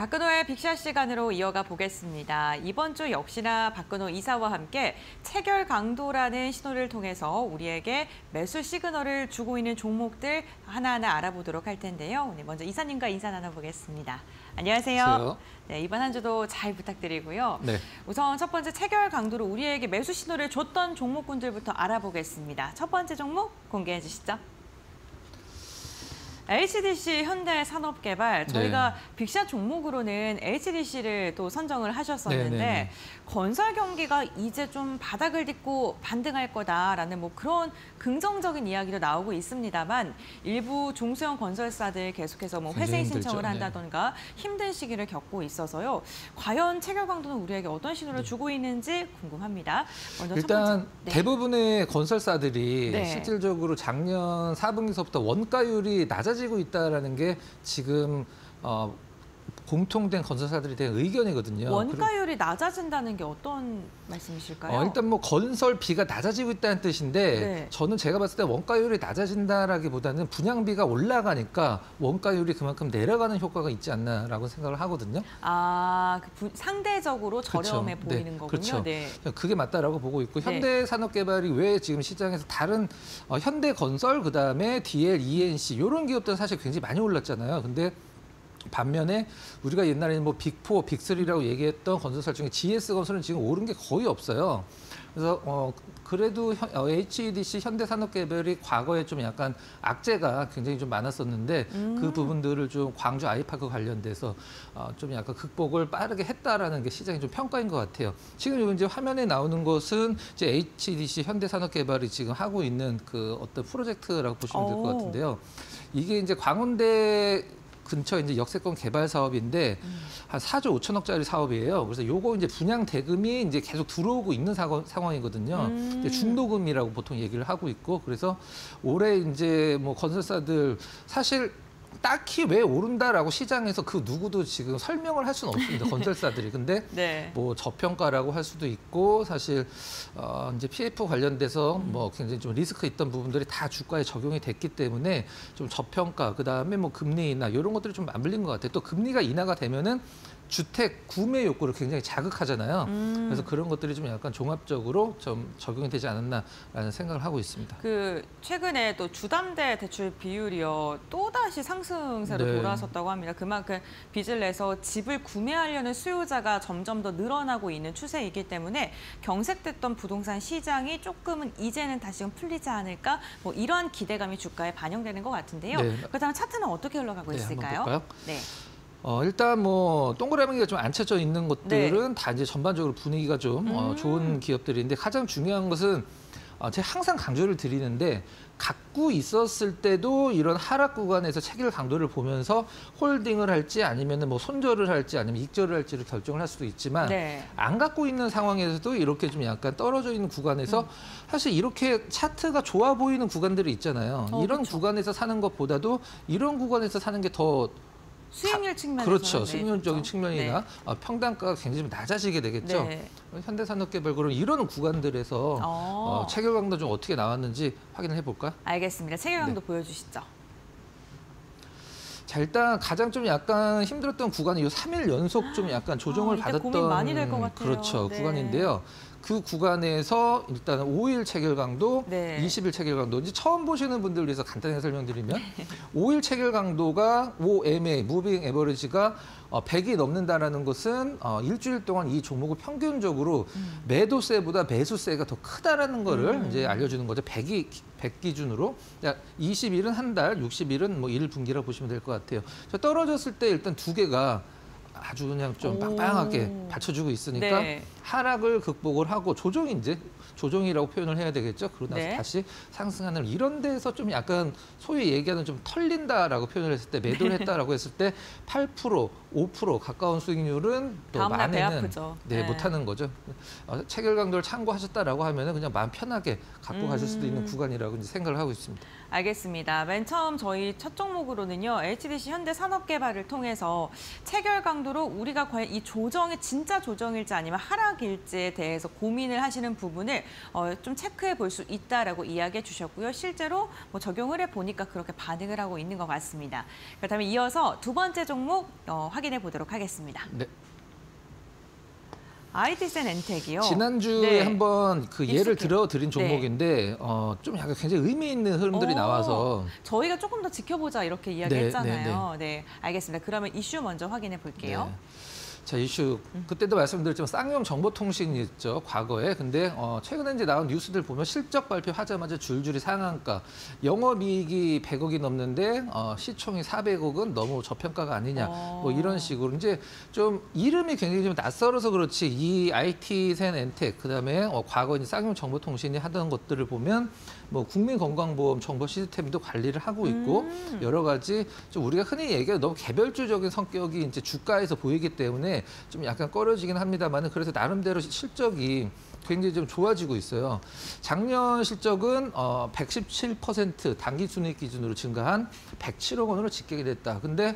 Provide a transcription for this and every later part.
박근호의 빅샷 시간으로 이어가 보겠습니다. 이번 주 역시나 박근호 이사와 함께 체결 강도라는 신호를 통해서 우리에게 매수 시그널을 주고 있는 종목들 하나하나 알아보도록 할 텐데요. 오늘 먼저 이사님과 인사 나눠보겠습니다. 안녕하세요. 안녕하세요. 네, 이번 한 주도 잘 부탁드리고요. 네. 우선 첫 번째 체결 강도로 우리에게 매수 신호를 줬던 종목군들부터 알아보겠습니다. 첫 번째 종목 공개해 주시죠. HDC 현대산업개발, 저희가 네. 빅샷 종목으로는 HDC를 또 선정을 하셨었는데 네네네. 건설 경기가 이제 좀 바닥을 딛고 반등할 거다라는 뭐 그런 긍정적인 이야기도 나오고 있습니다만 일부 중소형 건설사들 계속해서 뭐 회생 신청을 한다던가 힘든 시기를 겪고 있어서요. 과연 체결 강도는 우리에게 어떤 신호를 주고 있는지 궁금합니다. 먼저 일단 대부분의 건설사들이 네. 실질적으로 작년 4분기서부터 원가율이 낮아지고 있다는 게 지금 공통된 건설사들에 대한 의견이거든요. 원가율이 낮아진다는 게 어떤 말씀이실까요? 일단 뭐 건설비가 낮아지고 있다는 뜻인데 네. 저는 제가 봤을 때 원가율이 낮아진다라기보다는 분양비가 올라가니까 원가율이 그만큼 내려가는 효과가 있지 않나라고 생각을 하거든요. 아, 상대적으로 저렴해 그렇죠. 보이는 네, 거군요. 그렇죠. 네. 그게 맞다라고 보고 있고 네. 현대산업개발이 왜 지금 시장에서 다른 현대건설 그다음에 DL, ENC 이런 기업들은 사실 굉장히 많이 올랐잖아요. 근데 반면에 우리가 옛날에는 뭐 빅4, 빅3라고 얘기했던 건설사 중에 GS건설은 지금 오른 게 거의 없어요. 그래서 그래도 HDC 현대산업개발이 과거에 좀 약간 악재가 굉장히 좀 많았었는데 그 부분들을 좀 광주 아이파크 관련돼서 좀 약간 극복을 빠르게 했다라는 게 시장의 좀 평가인 것 같아요. 지금 이제 화면에 나오는 것은 이제 HDC 현대산업개발이 지금 하고 있는 그 어떤 프로젝트라고 보시면 될 것 같은데요. 이게 이제 광운대 근처 이제 역세권 개발 사업인데 한 4조 5천억짜리 사업이에요. 그래서 요거 이제 분양 대금이 이제 계속 들어오고 있는 상황이거든요. 중도금이라고 보통 얘기를 하고 있고 그래서 올해 이제 뭐 건설사들 사실 딱히 왜 오른다라고 시장에서 그 누구도 지금 설명을 할 수는 없습니다. 건설사들이. 근데 네. 뭐 저평가라고 할 수도 있고 사실 이제 PF 관련돼서 뭐 굉장히 좀 리스크 있던 부분들이 다 주가에 적용이 됐기 때문에 좀 저평가 그다음에 뭐 금리 인하 이런 것들이 좀 맞물린 것 같아요. 또 금리가 인하가 되면은 주택 구매 욕구를 굉장히 자극하잖아요. 그래서 그런 것들이 좀 약간 종합적으로 좀 적용이 되지 않았나라는 생각을 하고 있습니다. 그 최근에 또 주담대 대출 비율이요 또 다시 상승세로 네. 돌아섰다고 합니다. 그만큼 빚을 내서 집을 구매하려는 수요자가 점점 더 늘어나고 있는 추세이기 때문에 경색됐던 부동산 시장이 조금은 이제는 다시금 풀리지 않을까 뭐 이러한 기대감이 주가에 반영되는 것 같은데요. 네. 그렇다면 차트는 어떻게 흘러가고 네, 있을까요? 한번 볼까요? 네. 일단 뭐 동그라미가 좀 안 쳐져 있는 것들은 다 이제 전반적으로 분위기가 좀 좋은 기업들인데 가장 중요한 것은 제가 항상 강조를 드리는데 갖고 있었을 때도 이런 하락 구간에서 체결 강도를 보면서 홀딩을 할지 아니면은 뭐 손절을 할지 아니면 익절을 할지를 결정을 할 수도 있지만 네. 안 갖고 있는 상황에서도 이렇게 좀 약간 떨어져 있는 구간에서 사실 이렇게 차트가 좋아 보이는 구간들이 있잖아요. 이런 그렇죠. 구간에서 사는 것보다도 이런 구간에서 사는 게더 수익률 측면에서 그렇죠. 수익률적인 측면이나 네. 평단가가 굉장히 좀 낮아지게 되겠죠. 네. 현대산업개발 그런 이런 구간들에서 체결 강도 좀 어떻게 나왔는지 확인을 해볼까요? 알겠습니다. 체결 강도 네. 보여주시죠. 자, 일단 가장 좀 약간 힘들었던 구간이 이 3일 연속 좀 약간 조정을 이때 받았던 고민 많이 될 것 같아요. 그렇죠. 네. 구간인데요. 그 구간에서 일단 5일 체결 강도, 네. 20일 체결 강도. 이제 처음 보시는 분들 위해서 간단히 설명드리면 5일 체결 강도가 OMA, 무빙 에버리지가 100이 넘는다라는 것은 일주일 동안 이 종목을 평균적으로 매도세보다 매수세가 더 크다라는 거를 이제 알려주는 거죠. 100 기준으로. 20일은 한 달, 60일은 뭐 1분기라 보시면 될 것 같아요. 떨어졌을 때 일단 두 개가 아주 그냥 좀 빵빵하게 받쳐주고 있으니까 네. 하락을 극복을 하고 조정이라고 표현을 해야 되겠죠. 그러고 나서 네. 다시 상승하는 이런 데서 좀 약간 소위 얘기하는 좀 털린다라고 표현을 했을 때 매도를 했다라고 했을 때 8%, 5% 가까운 수익률은 또 다음날 배 만에는 아프죠. 네, 못하는 거죠. 체결 강도를 참고하셨다라고 하면은 그냥 마음 편하게 갖고 가실 수도 있는 구간이라고 이제 생각을 하고 있습니다. 알겠습니다. 맨 처음 저희 첫 종목으로는요. HDC 현대산업개발을 통해서 체결 강도로 우리가 과연 이 조정이 진짜 조정일지 아니면 하락 하락일지에 대해서 고민을 하시는 부분을 좀 체크해 볼 수 있다라고 이야기해 주셨고요. 실제로 뭐 적용을 해보니까 그렇게 반응을 하고 있는 것 같습니다. 그렇다면 이어서 두 번째 종목 확인해 보도록 하겠습니다. 네. IT센 엔텍이요. 지난주에 네. 한번 그 예를 익숙해요. 들어드린 종목인데 좀 약간 굉장히 의미 있는 흐름들이 나와서 저희가 조금 더 지켜보자 이렇게 이야기했잖아요. 네, 알겠습니다. 그러면 이슈 먼저 확인해 볼게요. 네. 자, 이슈 그때도 말씀드렸지만 쌍용 정보통신이었죠, 과거에. 근데 최근에 이제 나온 뉴스들 보면 실적 발표하자마자 줄줄이 상한가, 영업이익이 100억이 넘는데 시총이 400억은 너무 저평가가 아니냐, 뭐 이런 식으로 이제 좀 이름이 굉장히 좀 낯설어서 그렇지 이 IT센 엔텍 그다음에 과거 이제 쌍용 정보통신이 하던 것들을 보면 뭐 국민건강보험 정보 시스템도 관리를 하고 있고 여러 가지 좀 우리가 흔히 얘기하는 너무 개별주적인 성격이 이제 주가에서 보이기 때문에 좀 약간 꺼려지긴 합니다만은 그래서 나름대로 실적이 굉장히 좀 좋아지고 있어요. 작년 실적은 117% 당기순이익 기준으로 증가한 107억 원으로 집계가 됐다. 근데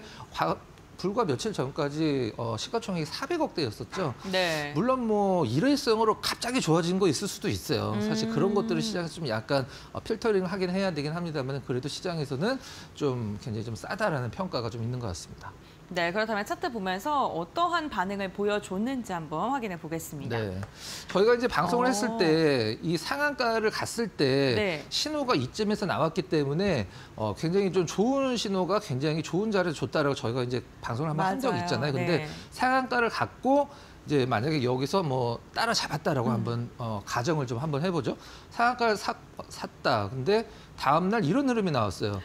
불과 며칠 전까지 시가총액이 400억대였었죠. 네. 물론 뭐 일회성으로 갑자기 좋아진 거 있을 수도 있어요. 사실 그런 것들을 시장에서 좀 약간 필터링을 하긴 해야 되긴 합니다만 그래도 시장에서는 좀 굉장히 좀 싸다라는 평가가 좀 있는 것 같습니다. 네, 그렇다면 차트 보면서 어떠한 반응을 보여줬는지 한번 확인해 보겠습니다. 네, 저희가 이제 방송을 했을 때 이 상한가를 갔을 때 네. 신호가 이쯤에서 나왔기 때문에 굉장히 좀 좋은 신호가 굉장히 좋은 자리에 줬다라고 저희가 이제 방송을 한번 한 적이 있잖아요. 근데 네. 상한가를 갖고 이제 만약에 여기서 뭐 따라잡았다라고 한번 가정을 좀 한번 해보죠. 상한가를 샀다. 근데 다음 날 이런 흐름이 나왔어요.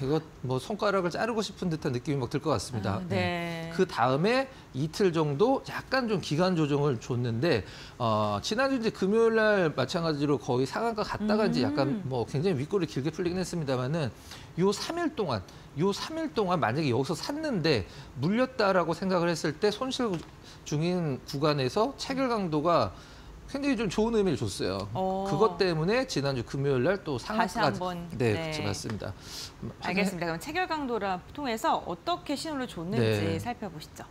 이거 뭐 손가락을 자르고 싶은 듯한 느낌이 막 들 것 같습니다. 네. 그 다음에 이틀 정도 약간 좀 기간 조정을 줬는데 지난주 이제 금요일 날 마찬가지로 거의 상한가 갔다가 이제 약간 뭐 굉장히 윗골이 길게 풀리긴 했습니다만은 요 3일 동안 만약에 여기서 샀는데 물렸다라고 생각을 했을 때 손실 중인 구간에서 체결 강도가 굉장히 좀 좋은 의미를 줬어요. 그것 때문에 지난주 금요일 날 또 상한가까지. 다시 한번. 네, 그렇죠. 맞습니다. 알겠습니다. 그럼 체결 강도를 통해서 어떻게 신호를 줬는지 네. 살펴보시죠.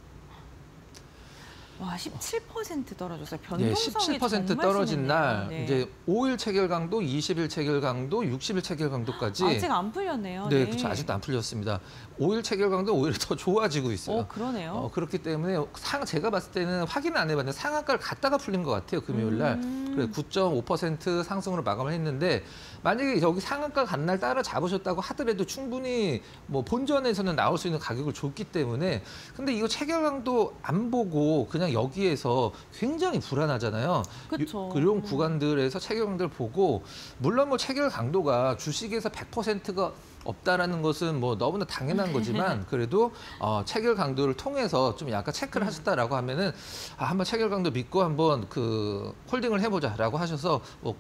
와, 17% 떨어졌어요. 네, 변동성이 17% 정말 떨어진 심했네요. 날 네. 이제 5일 체결 강도, 20일 체결 강도, 60일 체결 강도까지 아직 안 풀렸네요. 네, 그렇죠. 아직도 안 풀렸습니다. 5일 체결 강도 오히려 더 좋아지고 있어요. 그러네요. 그렇기 때문에 제가 봤을 때는 확인은 안 해봤는데 상한가를 갔다가 풀린 것 같아요. 금요일 날. 그래 9.5% 상승으로 마감을 했는데 만약에 여기 상한가 간 날 따라잡으셨다고 하더라도 충분히 뭐 본전에서는 나올 수 있는 가격을 줬기 때문에 근데 이거 체결 강도 안 보고 그냥 여기에서 굉장히 불안하잖아요. 그쵸. 그런 구간들에서 체결 강도를 보고 물론 뭐 체결 강도가 주식에서 100%가 없다라는 것은 뭐 너무나 당연한 거지만 그래도 체결 강도를 통해서 좀 약간 체크를 하셨다라고 하면은 한번 체결 강도 믿고 한번 그 홀딩을 해보자라고 하셔서 뭐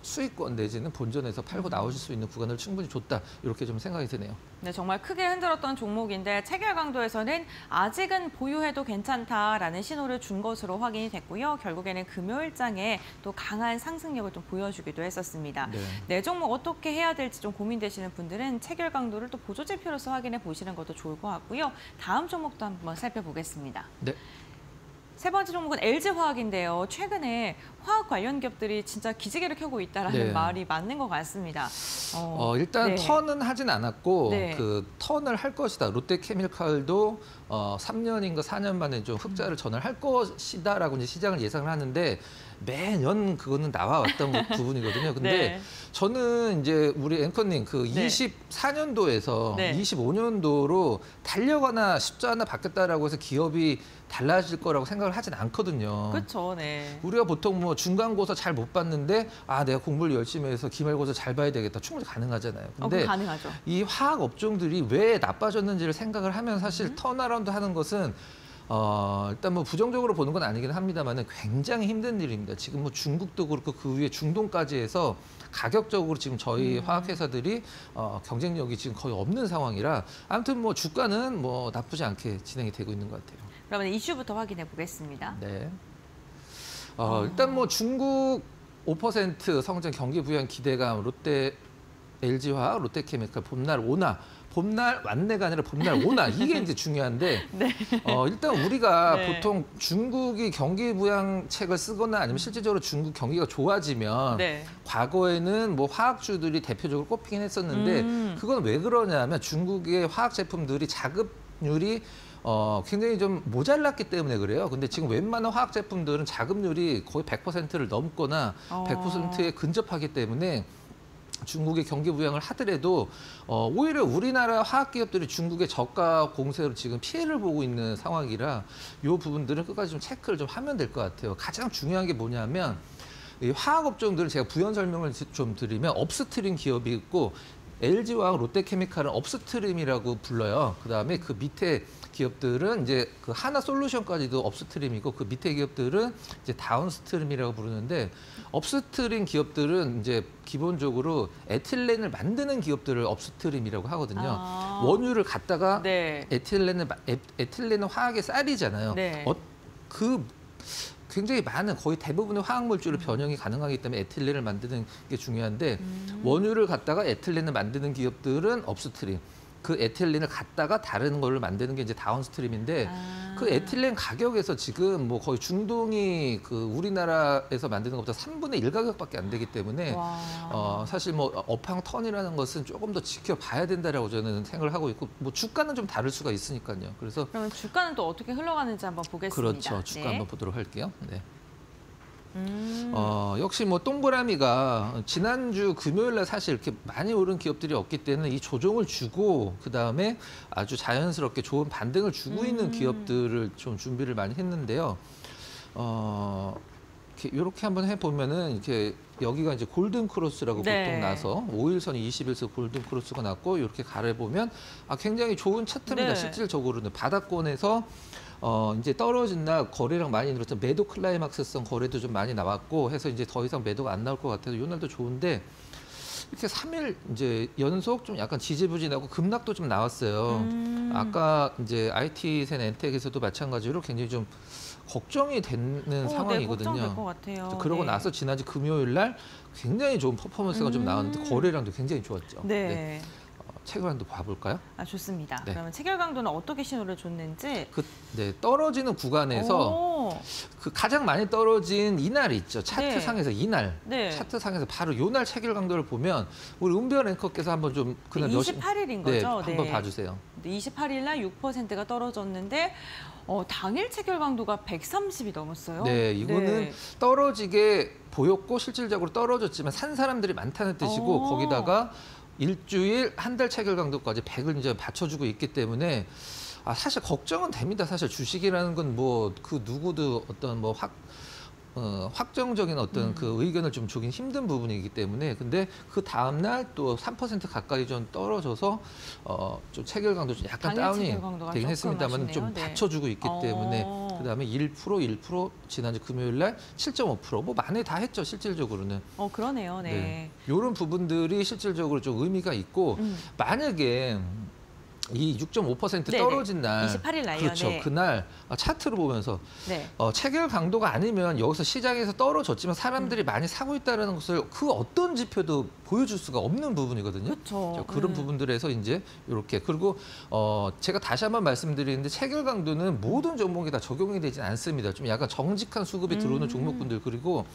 수익권 내지는 본전에서 팔고 나오실 수 있는 구간을 충분히 줬다 이렇게 좀 생각이 드네요. 네, 정말 크게 흔들었던 종목인데 체결 강도에서는 아직은 보유해도 괜찮다라는 신호를 준 것으로 확인이 됐고요. 결국에는 금요일장에 또 강한 상승력을 좀 보여주기도 했었습니다. 네, 종목 어떻게 해야 될지 좀 고민되시는 분들은 체결 강도를 또 보조지표로서 확인해 보시는 것도 좋을 것 같고요. 다음 종목도 한번 살펴보겠습니다. 네. 세 번째 종목은 LG화학인데요. 최근에 화학 관련 기업들이 진짜 기지개를 켜고 있다라는 말이 맞는 것 같습니다. 일단 네. 턴은 하진 않았고 네. 그 턴을 할 것이다. 롯데케미칼도 3년인가 4년 만에 좀 흑자를 전환할 것이다라고 이제 시장을 예상을 하는데 매년 그거는 나와왔던 부분이거든요. 근데 네. 저는 이제 우리 앵커님 그 네. 24년도에서 네. 25년도로 달려가나 숫자나 바뀌었다라고 해서 기업이 달라질 거라고 생각을 하진 않거든요. 그렇죠, 네. 우리가 보통 뭐 중간고사 잘 못 봤는데 내가 공부를 열심히 해서 기말고사 잘 봐야 되겠다. 충분히 가능하잖아요. 근데 가능하죠. 이 화학 업종들이 왜 나빠졌는지를 생각을 하면 사실 턴어라운드 하는 것은 일단 뭐 부정적으로 보는 건 아니긴 합니다만은 굉장히 힘든 일입니다. 지금 뭐 중국도 그렇고 그 위에 중동까지 해서 가격적으로 지금 저희 화학회사들이 경쟁력이 지금 거의 없는 상황이라 아무튼 뭐 주가는 뭐 나쁘지 않게 진행이 되고 있는 것 같아요. 그러면 이슈부터 확인해 보겠습니다. 네. 일단 뭐 중국 5% 성장 경기 부양 기대감 롯데 LG화학, 롯데케미칼 봄날 오나 봄날 왔네가 아니라 봄날 오나 이게 이제 중요한데 네. 일단 우리가 네. 보통 중국이 경기 부양책을 쓰거나 아니면 실질적으로 중국 경기가 좋아지면 네. 과거에는 뭐 화학주들이 대표적으로 꼽히긴 했었는데 그건 왜 그러냐면 중국의 화학 제품들이 자급률이 굉장히 좀 모자랐기 때문에 그래요. 근데 지금 웬만한 화학 제품들은 자급률이 거의 100%를 넘거나 100%에 근접하기 때문에 중국의 경기 부양을 하더라도 오히려 우리나라 화학 기업들이 중국의 저가 공세로 지금 피해를 보고 있는 상황이라 이 부분들은 끝까지 좀 체크를 좀 하면 될 것 같아요. 가장 중요한 게 뭐냐면 이 화학 업종들은 제가 부연 설명을 좀 드리면 업스트림 기업이 있고 LG화학, 롯데케미칼은 업스트림이라고 불러요. 그다음에 그 밑에 기업들은 이제 그 하나솔루션까지도 업스트림이고 그 밑에 기업들은 이제 다운스트림이라고 부르는데 업스트림 기업들은 이제 기본적으로 에틸렌을 만드는 기업들을 업스트림이라고 하거든요. 원유를 갖다가 네. 에틸렌은 화학의 쌀이잖아요. 네. 그 굉장히 많은 거의 대부분의 화학 물질로 변형이 가능하기 때문에 에틸렌을 만드는 게 중요한데 원유를 갖다가 에틸렌을 만드는 기업들은 업스트림. 그 에틸렌을 갖다가 다른 걸로 만드는 게 이제 다운스트림인데 그 에틸렌 가격에서 지금 뭐 거의 중동이 그 우리나라에서 만드는 것보다 3분의 1 가격밖에 안 되기 때문에 사실 뭐 업황 턴이라는 것은 조금 더 지켜봐야 된다라고 저는 생각을 하고 있고 뭐 주가는 좀 다를 수가 있으니까요. 그래서 그러면 주가는 또 어떻게 흘러가는지 한번 보겠습니다. 그렇죠. 주가 네. 한번 보도록 할게요. 네. 역시 뭐 동그라미가 지난주 금요일 날 사실 이렇게 많이 오른 기업들이 없기 때문에 이 조정을 주고 그다음에 아주 자연스럽게 좋은 반등을 주고 있는 기업들을 좀 준비를 많이 했는데요. 이렇게 한번 해보면은 이렇게 여기가 이제 골든 크로스라고 네. 보통 나서 5일선, 20일선 골든 크로스가 났고 이렇게 가려보면 굉장히 좋은 차트입니다. 네. 실질적으로는 바닥권에서 이제 떨어진 날 거래량 많이 늘었죠. 매도 클라이막스성 거래도 좀 많이 나왔고 해서 이제 더 이상 매도가 안 나올 것 같아서 이 날도 좋은데 이렇게 3일 이제 연속 좀 약간 지지부진하고 급락도 좀 나왔어요. 아까 이제 IT센 엔텍에서도 마찬가지로 굉장히 좀 걱정이 되는 상황이거든요. 네, 걱정될 것 같아요. 그러고 네. 나서 지난주 금요일 날 굉장히 좋은 퍼포먼스가 좀 나왔는데 거래량도 굉장히 좋았죠. 네. 체결강도 봐볼까요? 좋습니다. 네. 그러면 체결강도는 어떻게 신호를 줬는지. 떨어지는 구간에서 그 가장 많이 떨어진 이날이 있죠. 차트상에서 이날. 네. 차트상에서 바로 요날 체결강도를 보면 우리 은별 앵커께서 한번 좀 그날 28일인 거죠? 네, 한번 봐주세요. 28일 날 6%가 떨어졌는데 당일 체결 강도가 130이 넘었어요. 네, 이거는 떨어지게 보였고 실질적으로 떨어졌지만 산 사람들이 많다는 뜻이고 거기다가 일주일, 한 달 체결 강도까지 100을 이제 받쳐주고 있기 때문에 사실 걱정은 됩니다. 사실 주식이라는 건 뭐 그 누구도 어떤 뭐 확정적인 어떤 그 의견을 좀 주긴 힘든 부분이기 때문에 근데 그 다음 날 또 3% 가까이 좀 떨어져서 좀 체결 강도 좀 약간 다운이 되긴 했습니다만 좀 받쳐주고 있기 때문에 그다음에 1% 지난주 금요일 날 7.5% 뭐 만에 다 했죠 실질적으로는. 그러네요. 네. 이런 부분들이 실질적으로 좀 의미가 있고 만약에 이 6.5% 떨어진 날 28일 날요. 그렇죠. 네. 그날 차트를 보면서 체결 강도가 아니면 여기서 시장에서 떨어졌지만 사람들이 많이 사고 있다는 것을 그 어떤 지표도 보여줄 수가 없는 부분이거든요. 그렇죠. 그런 부분들에서 이제 이렇게 그리고 제가 다시 한번 말씀드리는데 체결 강도는 모든 종목에 다 적용이 되지 않습니다. 좀 약간 정직한 수급이 들어오는 종목군들 그리고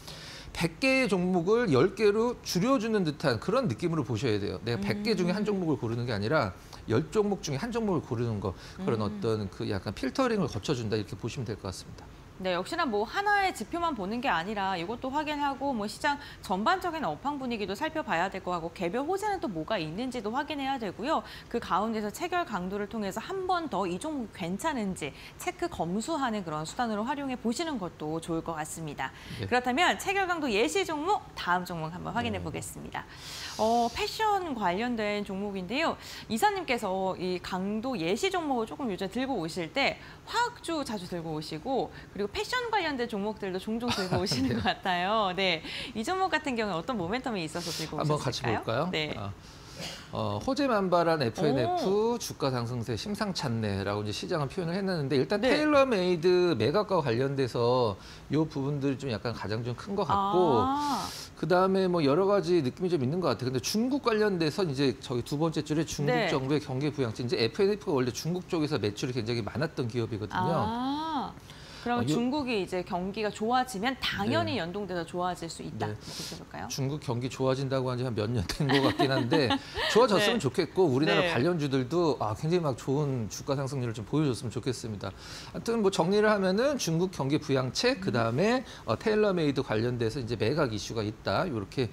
100개의 종목을 10개로 줄여주는 듯한 그런 느낌으로 보셔야 돼요. 내가 100개 중에 한 종목을 고르는 게 아니라 10종목 중에 한 종목을 고르는 거 그런 어떤 그 약간 필터링을 거쳐준다 이렇게 보시면 될 것 같습니다. 네, 역시나 뭐 하나의 지표만 보는 게 아니라 이것도 확인하고 뭐 시장 전반적인 업황 분위기도 살펴봐야 될 거 하고 개별 호재는 또 뭐가 있는지도 확인해야 되고요. 그 가운데서 체결 강도를 통해서 한 번 더 이 종목 괜찮은지 체크 검수하는 그런 수단으로 활용해 보시는 것도 좋을 것 같습니다. 네. 그렇다면 체결 강도 예시 종목 다음 종목 한번 확인해 보겠습니다. 패션 관련된 종목인데요. 이사님께서 이 강도 예시 종목을 조금 요즘 들고 오실 때 화학주 자주 들고 오시고 그리고 패션 관련된 종목들도 종종 들고 오시는 것 같아요. 네, 이 종목 같은 경우에 어떤 모멘텀이 있어서 들고 오셨을까요? 한번 같이 볼까요? 네. 호재만발한 FNF 주가 상승세 심상찮네라고 이제 시장은 표현을 했는데 일단 테일러메이드 매각과 관련돼서 이 부분들이 좀 약간 가장 좀 큰 것 같고 그 다음에 뭐 여러 가지 느낌이 좀 있는 것 같아요. 근데 중국 관련돼서 이제 저희 두 번째 줄에 중국 정부의 경기 부양책 이제 FNF가 원래 중국 쪽에서 매출이 굉장히 많았던 기업이거든요. 그러면 중국이 이제 경기가 좋아지면 당연히 연동돼서 좋아질 수 있다. 그렇게 볼까요? 중국 경기 좋아진다고 한 지 한 몇 년 된 것 같긴 한데 좋아졌으면 좋겠고 우리나라 관련주들도 굉장히 막 좋은 주가 상승률을 좀 보여줬으면 좋겠습니다. 하여튼 뭐 정리를 하면은 중국 경기 부양책 그다음에 테일러메이드 관련돼서 이제 매각 이슈가 있다. 이렇게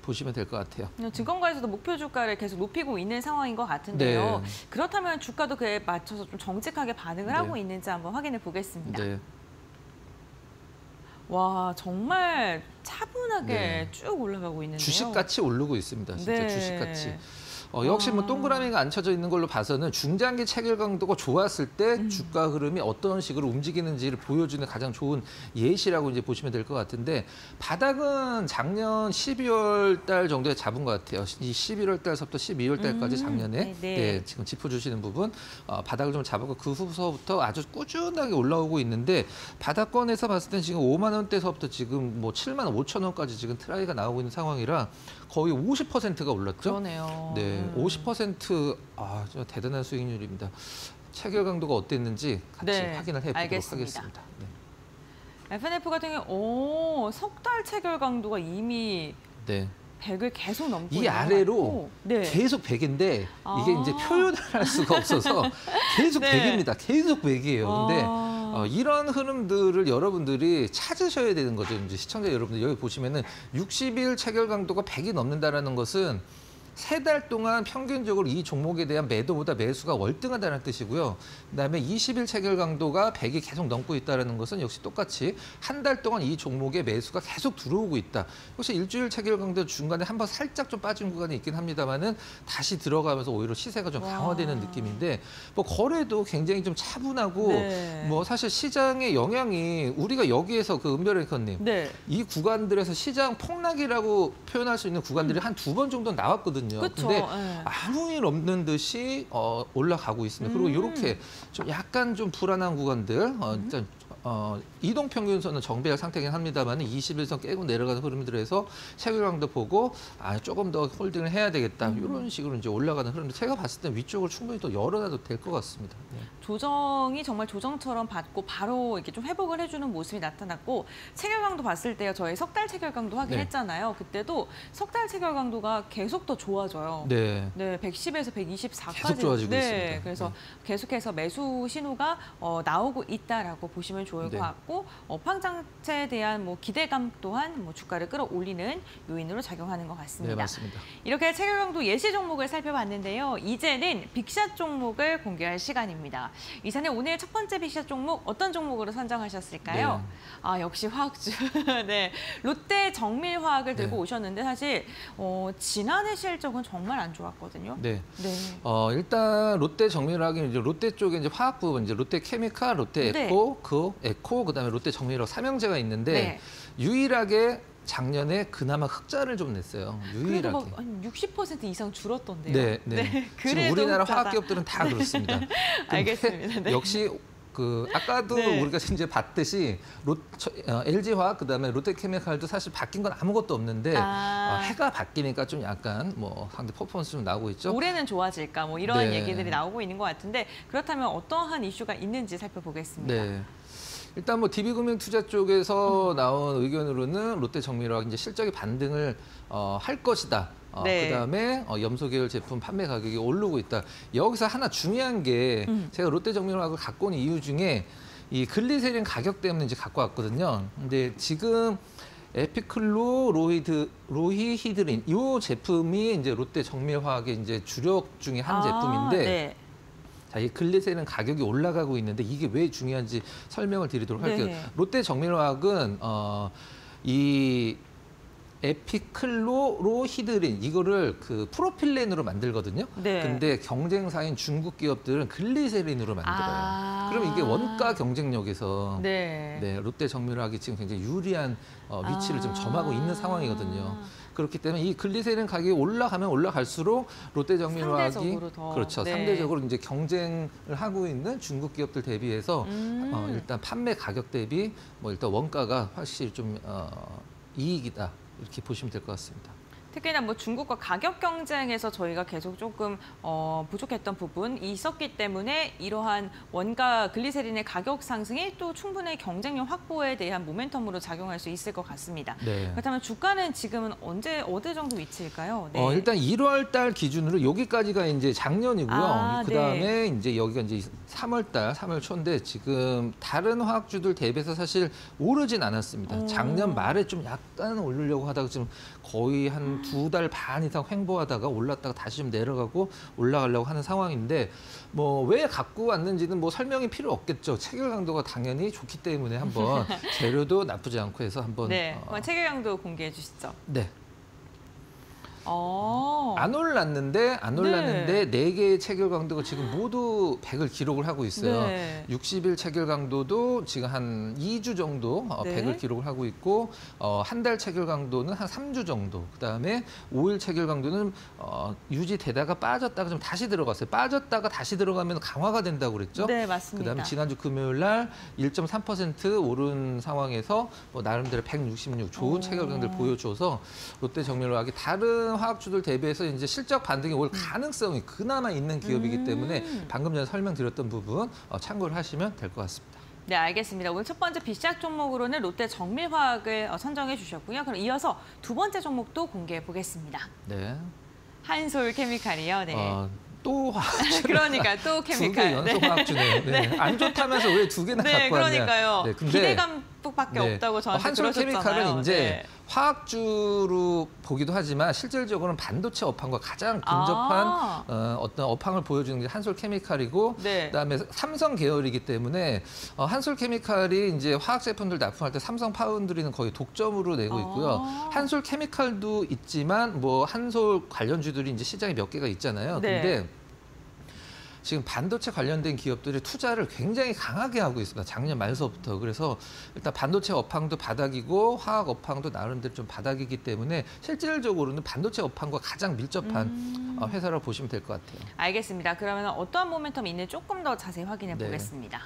보시면 될 것 같아요. 증권가에서도 목표 주가를 계속 높이고 있는 상황인 것 같은데요. 그렇다면 주가도 그에 맞춰서 좀 정직하게 반응을 하고 있는지 한번 확인해 보겠습니다. 와, 정말 차분하게 쭉 올라가고 있는데요. 주식같이 오르고 있습니다. 진짜 주식같이. 역시 뭐 동그라미가 안 쳐져 있는 걸로 봐서는 중장기 체결 강도가 좋았을 때 주가 흐름이 어떤 식으로 움직이는지를 보여주는 가장 좋은 예시라고 이제 보시면 될 것 같은데 바닥은 작년 12월 달 정도에 잡은 것 같아요. 이 11월 달서부터 12월 달까지 작년에 지금 짚어주시는 부분 바닥을 좀 잡았고 그 후서부터 아주 꾸준하게 올라오고 있는데 바닥권에서 봤을 때 지금 5만 원대서부터 지금 뭐 7만 5천 원까지 지금 트라이가 나오고 있는 상황이라 거의 50%가 올랐죠. 그러네요. 50% 저 대단한 수익률입니다. 체결 강도가 어땠는지 같이 확인을 해보도록 하겠습니다. FNF 같은 경우 석 달 체결 강도가 이미 100을 계속 넘고 이 아래로 계속 100인데 이게 이제 표현을 할 수가 없어서 계속 100입니다. 계속 100이에요. 근데 이런 흐름들을 여러분들이 찾으셔야 되는 거죠. 이제 시청자 여러분들 여기 보시면은 60일 체결 강도가 100이 넘는다라는 것은 3달 동안 평균적으로 이 종목에 대한 매도보다 매수가 월등하다는 뜻이고요. 그다음에 20일 체결 강도가 100이 계속 넘고 있다는 것은 역시 똑같이 한 달 동안 이 종목에 매수가 계속 들어오고 있다. 혹시 일주일 체결 강도 중간에 한번 살짝 좀 빠진 구간이 있긴 합니다만은 다시 들어가면서 오히려 시세가 좀 강화되는 느낌인데 뭐 거래도 굉장히 좀 차분하고 뭐 사실 시장의 영향이 우리가 여기에서 그 은별 앵커님 이 구간들에서 시장 폭락이라고 표현할 수 있는 구간들이 한 2번 정도 나왔거든요. 근데 아무 일 없는 듯이 올라가고 있습니다. 그리고 이렇게 좀 약간 좀 불안한 구간들, 일단 이동 평균선은 정배열 상태긴 합니다만 21선 깨고 내려가는 흐름들에서 체결 강도 보고 조금 더 홀딩을 해야 되겠다. 이런 식으로 이제 올라가는 흐름인데 제가 봤을 때 위쪽을 충분히 또 열어놔도 될 것 같습니다. 조정이 정말 조정처럼 받고 바로 이렇게 좀 회복을 해주는 모습이 나타났고 체결 강도 봤을 때요. 저희 석 달 체결 강도 확인했잖아요. 그때도 석 달 체결 강도가 계속 더 좋아져요. 110에서 124까지 계속 좋아지고 있습니다. 그래서 계속해서 매수 신호가 나오고 있다라고 보시면 좋을 것 같고 업황장체에 대한 뭐 기대감 또한 뭐 주가를 끌어올리는 요인으로 작용하는 것 같습니다. 맞습니다. 이렇게 체결 강도 예시 종목을 살펴봤는데요. 이제는 빅샷 종목을 공개할 시간입니다. 이사님 오늘 첫 번째 빅샷 종목 어떤 종목으로 선정하셨을까요? 역시 화학주. 롯데 정밀화학을 들고 오셨는데 사실 지난해 실적은 정말 안 좋았거든요. 일단 롯데 정밀화학은 이제 롯데 쪽에 이제 화학 부분 이제 롯데 케미칼, 롯데 에코, 그다음에 롯데 정밀화학 삼형제가 있는데 유일하게 작년에 그나마 흑자를 좀 냈어요. 유일하게. 그래도 한 60% 이상 줄었던데요. 지금 우리나라 화학기업들은 다 그렇습니다. 알겠습니다. 역시 아까도 우리가 이제 봤듯이 LG화학 그다음에 롯데케미칼도 사실 바뀐 건 아무것도 없는데 해가 바뀌니까 좀 약간 뭐 상대 퍼포먼스 좀 나오고 있죠. 올해는 좋아질까 뭐 이런 얘기들이 나오고 있는 것 같은데 그렇다면 어떠한 이슈가 있는지 살펴보겠습니다. 일단 뭐 DB금융투자 쪽에서 나온 의견으로는 롯데 정밀화학 이제 실적이 반등을 할 것이다. 그다음에 염소 계열 제품 판매 가격이 오르고 있다. 여기서 하나 중요한 게 제가 롯데 정밀화학을 갖고 온 이유 중에 이 글리세린 가격 때문에 이제 갖고 왔거든요. 근데 지금 에피클로 로히히드린 이 제품이 이제 롯데 정밀화학의 이제 주력 중에 한 제품인데 자, 이 글리세린 가격이 올라가고 있는데 이게 왜 중요한지 설명을 드리도록 할게요. 롯데 정밀화학은 이 에피클로로히드린 이거를 그 프로필렌으로 만들거든요. 근데 경쟁사인 중국 기업들은 글리세린으로 만들어요. 그럼 이게 원가 경쟁력에서 네. 네, 롯데정밀화학이 지금 굉장히 유리한 위치를 좀 점하고 있는 상황이거든요. 그렇기 때문에 이 글리세린 가격이 올라가면 올라갈수록 롯데정밀화학이 상대적으로 더. 그렇죠. 네. 상대적으로 이제 경쟁을 하고 있는 중국 기업들 대비해서 일단 판매 가격 대비 뭐 일단 원가가 확실히 좀 이익이다 이렇게 보시면 될 것 같습니다. 특히나 뭐 중국과 가격 경쟁에서 저희가 계속 조금 부족했던 부분이 있었기 때문에 이러한 원가 글리세린의 가격 상승이 또 충분히 경쟁력 확보에 대한 모멘텀으로 작용할 수 있을 것 같습니다. 네. 그렇다면 주가는 지금은 어느 정도 위치일까요? 네. 일단 1월 달 기준으로 여기까지가 이제 작년이고요. 그다음에 네. 이제 여기가 이제 3월 달, 3월 초인데 지금 다른 화학주들 대비해서 사실 오르진 않았습니다. 작년 말에 좀 약간 오르려고 하다가 지금 거의 한 2달 반 이상 횡보하다가 올랐다가 다시 좀 내려가고 올라가려고 하는 상황인데 뭐 왜 갖고 왔는지는 뭐 설명이 필요 없겠죠. 체결 강도가 당연히 좋기 때문에 한번 재료도 나쁘지 않고 해서 한번 네, 체결 강도 공개해 주시죠. 네. 안 안 올랐는데 네 개의 체결 강도가 지금 모두 100을 기록을 하고 있어요. 네. 60일 체결 강도도 지금 한 2주 정도 네. 100을 기록을 하고 있고 한 달 체결 강도는 한 3주 정도. 그다음에 5일 체결 강도는 유지되다가 빠졌다가 좀 다시 들어갔어요. 빠졌다가 다시 들어가면 강화가 된다고 그랬죠. 네, 맞습니다. 그다음에 지난주 금요일 날 1.3% 오른 상황에서 뭐 나름대로 166 좋은 체결 강도를 보여줘서 롯데정밀화학이 다른 화학주들 대비해서 이제 실적 반등이 올 가능성이 그나마 있는 기업이기 때문에 방금 전에 설명드렸던 부분 참고를 하시면 될 것 같습니다. 네, 알겠습니다. 오늘 첫 번째 비시작 종목으로는 롯데정밀화학을 선정해 주셨고요. 그럼 이어서 두 번째 종목도 공개해 보겠습니다. 네. 한솔케미칼이요. 네. 또 화학주. 그러니까 또 케미칼. 2개 연속 화학주네. 네. 안 좋다면서 왜 2개나 네, 갖고 왔냐. 그러니까요. 네, 근데 기대감밖에 없다고 저한테 한솔케미칼은 그러셨잖아요. 이제 네. 화학주로 보기도 하지만 실질적으로는 반도체 업황과 가장 근접한 어떤 업황을 보여주는 게 한솔케미칼이고 네. 그다음에 삼성 계열이기 때문에 한솔케미칼이 이제 화학 제품들 납품할 때 삼성 파운드리는 거의 독점으로 내고 있고요. 한솔케미칼도 있지만 뭐 한솔 관련주들이 이제 시장에 몇 개가 있잖아요. 네. 근데 지금 반도체 관련된 기업들이 투자를 굉장히 강하게 하고 있습니다. 작년 말서부터. 그래서 일단 반도체 업황도 바닥이고 화학 업황도 나름대로 좀 바닥이기 때문에 실질적으로는 반도체 업황과 가장 밀접한 회사라고 보시면 될 것 같아요. 알겠습니다. 그러면 어떠한 모멘텀이 있는지 조금 더 자세히 확인해 보겠습니다.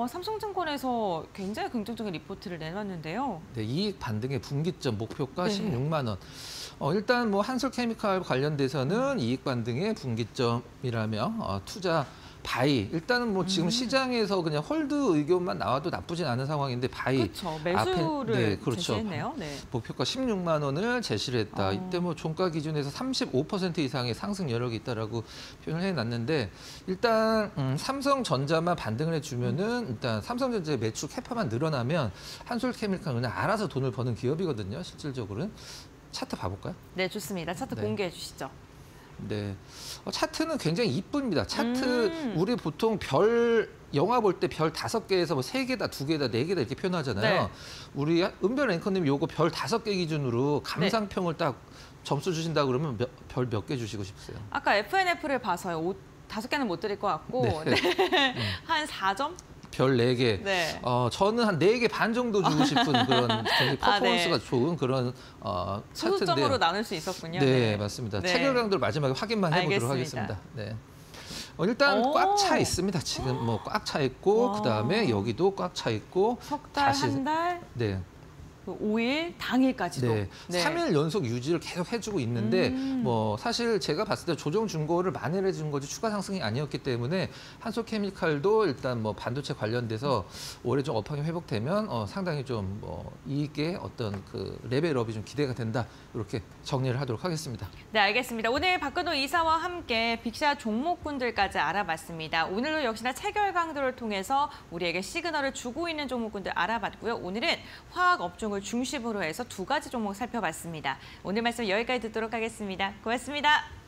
삼성증권에서 굉장히 긍정적인 리포트를 내놨는데요. 네, 이익 반등의 분기점 목표가 네. 16만 원. 일단 뭐 한솔케미칼 관련돼서는 이익 반등의 분기점이라며 투자 바이. 일단은 뭐 지금 시장에서 그냥 홀드 의견만 나와도 나쁘진 않은 상황인데 바이. 그렇죠. 매수를 네, 그렇죠. 제시했네요. 네. 목표가 16만 원을 제시를 했다. 이때 뭐 종가 기준에서 35% 이상의 상승 여력이 있다라고 표현을 해놨는데 일단 삼성전자만 반등을 해주면은 일단 삼성전자의 매출 캐파만 늘어나면 한솔케미칼은 그냥 알아서 돈을 버는 기업이거든요. 실질적으로는. 차트 봐볼까요? 네, 좋습니다. 차트 네. 공개해 주시죠. 네, 차트는 굉장히 이쁩니다. 차트 우리 보통 영화 볼 때 별 5개에서 뭐 3개다, 2개다, 4개다 이렇게 표현하잖아요. 네. 우리 은별 앵커님 요거 별 5개 기준으로 감상평을 딱 점수 주신다 그러면 별 몇 개 주시고 싶으세요? 아까 FNF를 봐서요. 5개는 못 드릴 것 같고 네. 한 4점? 별 4개. 네. 저는 한 4개 반 정도 주고 싶은 그런 굉장히 퍼포먼스가 네. 좋은 그런 차트인데요. 소수점으로 나눌 수 있었군요. 네, 맞습니다. 네. 체결 강도를 마지막에 확인만 해보도록 알겠습니다. 하겠습니다. 네. 일단 꽉 차 있습니다. 지금 뭐 꽉 차 있고 와. 그다음에 여기도 꽉 차 있고 석 달, 한 달, 네. 5일, 당일까지도. 네. 3일 연속 유지를 계속 해주고 있는데 뭐 사실 제가 봤을 때 조정 준거를 만회해 준 거지 추가 상승이 아니었기 때문에 한솔케미칼도 일단 뭐 반도체 관련돼서 올해 좀 업황이 회복되면 상당히 좀 뭐 이익의 어떤 그 레벨업이 좀 기대가 된다 이렇게 정리를 하도록 하겠습니다. 네, 알겠습니다. 오늘 박근호 이사와 함께 빅샷 종목군들까지 알아봤습니다. 오늘도 역시나 체결 강도를 통해서 우리에게 시그널을 주고 있는 종목군들 알아봤고요. 오늘은 화학 업종을 중심으로 해서 2가지 종목 살펴봤습니다. 오늘 말씀 여기까지 듣도록 하겠습니다. 고맙습니다.